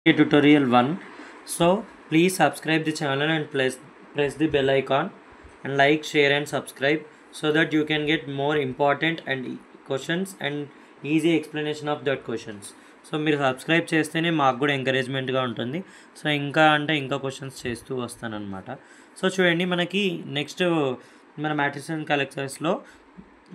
Tutorial 1. So please subscribe the channel and press the bell icon and like, share and subscribe so that you can get more important and questions and easy explanation of that questions. So మీరు subscribe చేస్తేనే మాకు కూడా ఎంకరేజ్మెంట్గా ఉంటుంది. So ఇంకా questions చేస్తూ వస్తానన్నమాట. So చూడండి, మనకి next మన మ్యాట్రిక్స్ అండ్ కలెక్టర్స్లో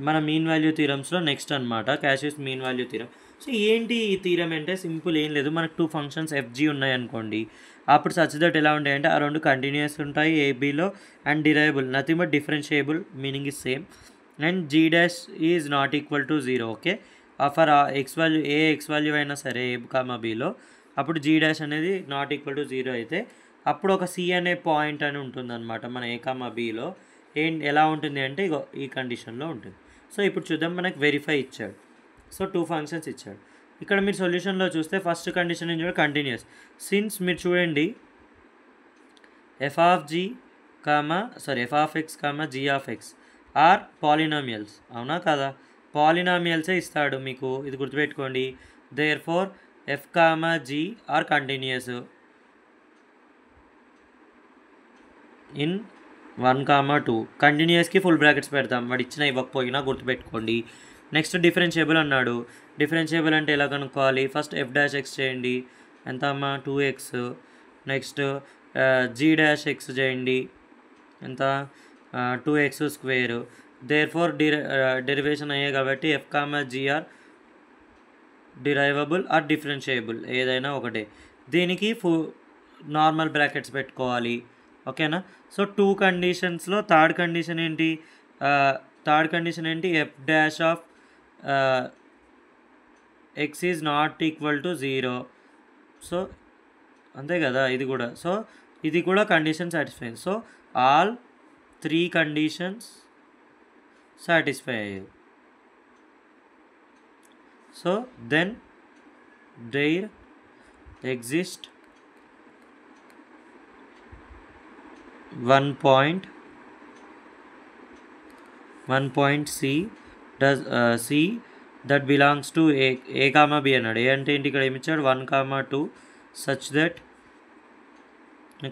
మన మీన్ వాల్యూ థీరమ్స్లో నెక్స్ట్ అనమాట cashews mean value theorem. So ఏంటి ఈ థీరం అంటే సింపుల్, ఏం లేదు, మనకు 2 ఫంక్షన్స్ ఎఫ్జీ ఉన్నాయనుకోండి. అప్పుడు సచ్ దట్ ఎలా ఉంటాయంటే ఆ రెండు కంటిన్యూస్ ఉంటాయి ఏబీలో and derivable, nothing but differentiable, meaning is same, and G dash is not equal to 0. Okay, for x value ఏ ఎక్స్ వాల్యూ అయినా సరే ఏ కామా బీలో అప్పుడు జీ డాష్ అనేది నాట్ ఈక్వల్ టు 0 అయితే అప్పుడు ఒక సి అనే పాయింట్ అని ఉంటుంది అనమాట మన ఏ కామా బీలో. ఎలా ఉంటుంది అంటే ఇగో ఈ కండిషన్లో ఉంటుంది. సో ఇప్పుడు చూద్దాం, మనకు వెరిఫై ఇచ్చాడు. సో 2 ఫంక్షన్స్ ఇచ్చాడు. ఇక్కడ మీరు సొల్యూషన్లో చూస్తే ఫస్ట్ కండిషన్ ఏం చూడండి, కంటిన్యూస్. సిన్స్ మీరు చూడండి f of x g of x are polynomials, అవునా కదా? పాలినామియల్సే ఇస్తాడు మీకు, ఇది గుర్తుపెట్టుకోండి. Therefore f comma G are continuous in 1, 2. కంటిన్యూస్కి ఫుల్ బ్రాకెట్స్ పెడతాం, వాడు ఇచ్చిన ఇవ్వకపోయినా గుర్తుపెట్టుకోండి. నెక్స్ట్ డిఫరెన్షియబుల్ అన్నాడు. డిఫరెన్షియబుల్ అంటే ఎలా కనుక్కోవాలి? ఫస్ట్ ఎఫ్ డాష్ ఎక్స్ చేయండి, ఎంత అమ్మా 2x. Next G dash X చేయండి, ఎంత 2x². దేర్ ఫోర్ డెరివేషన్ అయ్యాయి కాబట్టి F comma G are derivable or differentiable, ఏదైనా ఒకటే. దీనికి నార్మల్ బ్రాకెట్స్ పెట్టుకోవాలి, ఓకేనా? సో 2 కండిషన్స్లో థర్డ్ కండిషన్ ఏంటి? F dash of x is not equal to 0. So అంతే కదా ఇది కూడా. సో ఇది కూడా condition satisfy. So all 3 conditions satisfy అయ్యాయి. So then there exist 1 point C that belongs to A comma B అన్నాడు. ఏ అంటే ఏంటి? ఇక్కడ ఏమిచ్చాడు 1, 2 సచ్ దట్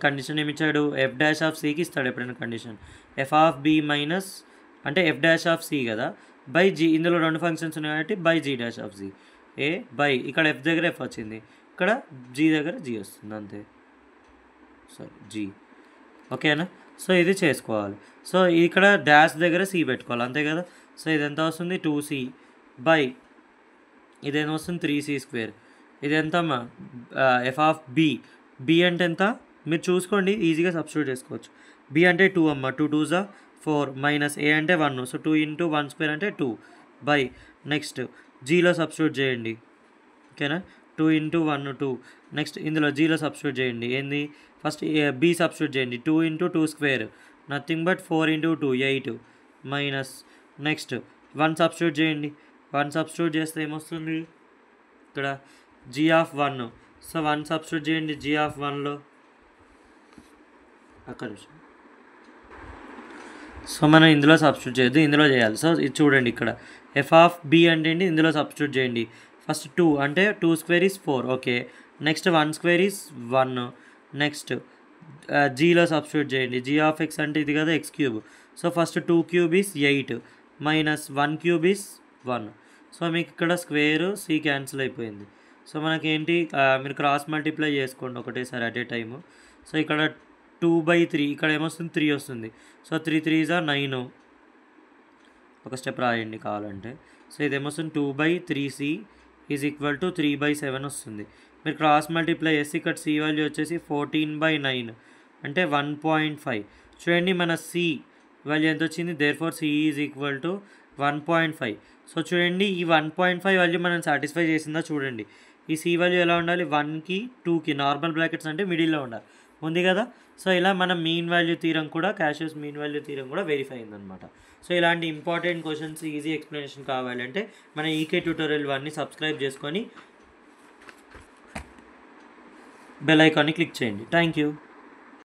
కండిషన్ ఏమిచ్చాడు? ఎఫ్ డాష్ ఆఫ్ సికి ఇస్తాడు ఎప్పుడైనా condition. F of b minus అంటే ఎఫ్ డాష్ ఆఫ్ సి కదా, బై జీ. ఇందులో 2 ఫంక్షన్స్ ఉన్నాయి కాబట్టి by g dash of c. ఏ బై ఇక్కడ ఎఫ్ దగ్గర ఎఫ్ వచ్చింది, ఇక్కడ జీ దగ్గర జీ వస్తుంది, అంతే. జీ, ఓకేనా? సో ఇది చేసుకోవాలి. సో ఇక్కడ డాష్ దగ్గర సి పెట్టుకోవాలి, అంతే కదా. సో ఇది ఎంత వస్తుంది? 2c బై ఇదేం వస్తుంది? 3c². ఇది ఎంత అమ్మా? ఎఫ్ ఆఫ్ బి అంటే ఎంత మీరు చూసుకోండి, ఈజీగా సబ్స్టిట్యూట్ చేసుకోవచ్చు. బి అంటే 2 అమ్మ, 2 2s 4 మైనస్ ఏ అంటే 1. సో 2 × 1² అంటే 2 బై నెక్స్ట్ జీలో సబ్స్టిట్యూట్ చేయండి, ఓకేనా? 2 × 1 2. నెక్స్ట్ ఇందులో జీలో సబ్స్టిట్యూట్ చేయండి, ఏంది? ఫస్ట్ బి సబ్స్టిట్యూట్ చేయండి, 2 × 2² nothing but 4 × 2 8 minus next 1 substitute చేయండి. 1 సబ్స్టిట్యూట్ చేస్తే ఏమొస్తుంది? ఇక్కడ జీ ఆఫ్ 1. సో 1 సబ్స్టిట్యూట్ చేయండి జీ ఆఫ్ 1లో, అక్కడ. సో మనం ఇందులో సబ్స్టిట్యూట్ చేయొద్దు, ఇందులో చేయాలి. సో ఇది చూడండి, ఇక్కడ ఎఫ్ ఆఫ్ బి అంటే ఏంటి? ఇందులో సబ్స్టిట్యూట్ చేయండి. ఫస్ట్ 2 అంటే 2² is 4, okay. Next 1² is 1. Next జీలో సబ్స్టిట్యూట్ చేయండి. జీ ఆఫ్ ఎక్స్ అంటే ఇది కదా, x³. So first 2³ is 8 minus 1³ is 1. So మీకు ఇక్కడ స్క్వేర్ సి క్యాన్సిల్ అయిపోయింది. సో మనకేంటి, మీరు క్రాస్ మల్టిప్లై చేసుకోండి ఒకటేసారి అట్ ఏ టైము. సో ఇక్కడ 2/3, ఇక్కడ ఏమొస్తుంది? 3 వస్తుంది. సో 3 3s 9, ఒక స్టెప్ రాయండి కావాలంటే. సో ఇదేమొస్తుంది? 2/3c ఈజ్ ఈక్వల్ టు 3/7 వస్తుంది. మీరు క్రాస్ మల్టిప్లై చేసి ఇక్కడ సి వాల్యూ వచ్చేసి 14/9 అంటే 1.5. చూడండి మన సి వాల్యూ ఎంత వచ్చింది? Therefore C is equal to 1.5. So చూడండి ఈ 1.5 వాల్యూ మనం సాటిస్ఫై చేసిందా చూడండి. ఈ సి వాల్యూ ఎలా ఉండాలి? 1కి 2కి నార్మల్ బ్రాకెట్స్ అంటే మిడిల్లో ఉండాలి, ఉంది కదా. సో ఇలా మన మీన్ వాల్యూ థీరం కూడా, క్యాషియస్ మీన్ వాల్యూ థీరం కూడా వెరిఫై అయిందనమాట. సో ఇలాంటి ఇంపార్టెంట్ క్వశ్చన్స్ ఈజీ ఎక్స్ప్లెనేషన్ కావాలంటే మన ఈకే ట్యూటోరియల్ 1ని సబ్స్క్రైబ్ చేసుకొని బెల్ ఐకాన్ని క్లిక్ చేయండి. Thank you.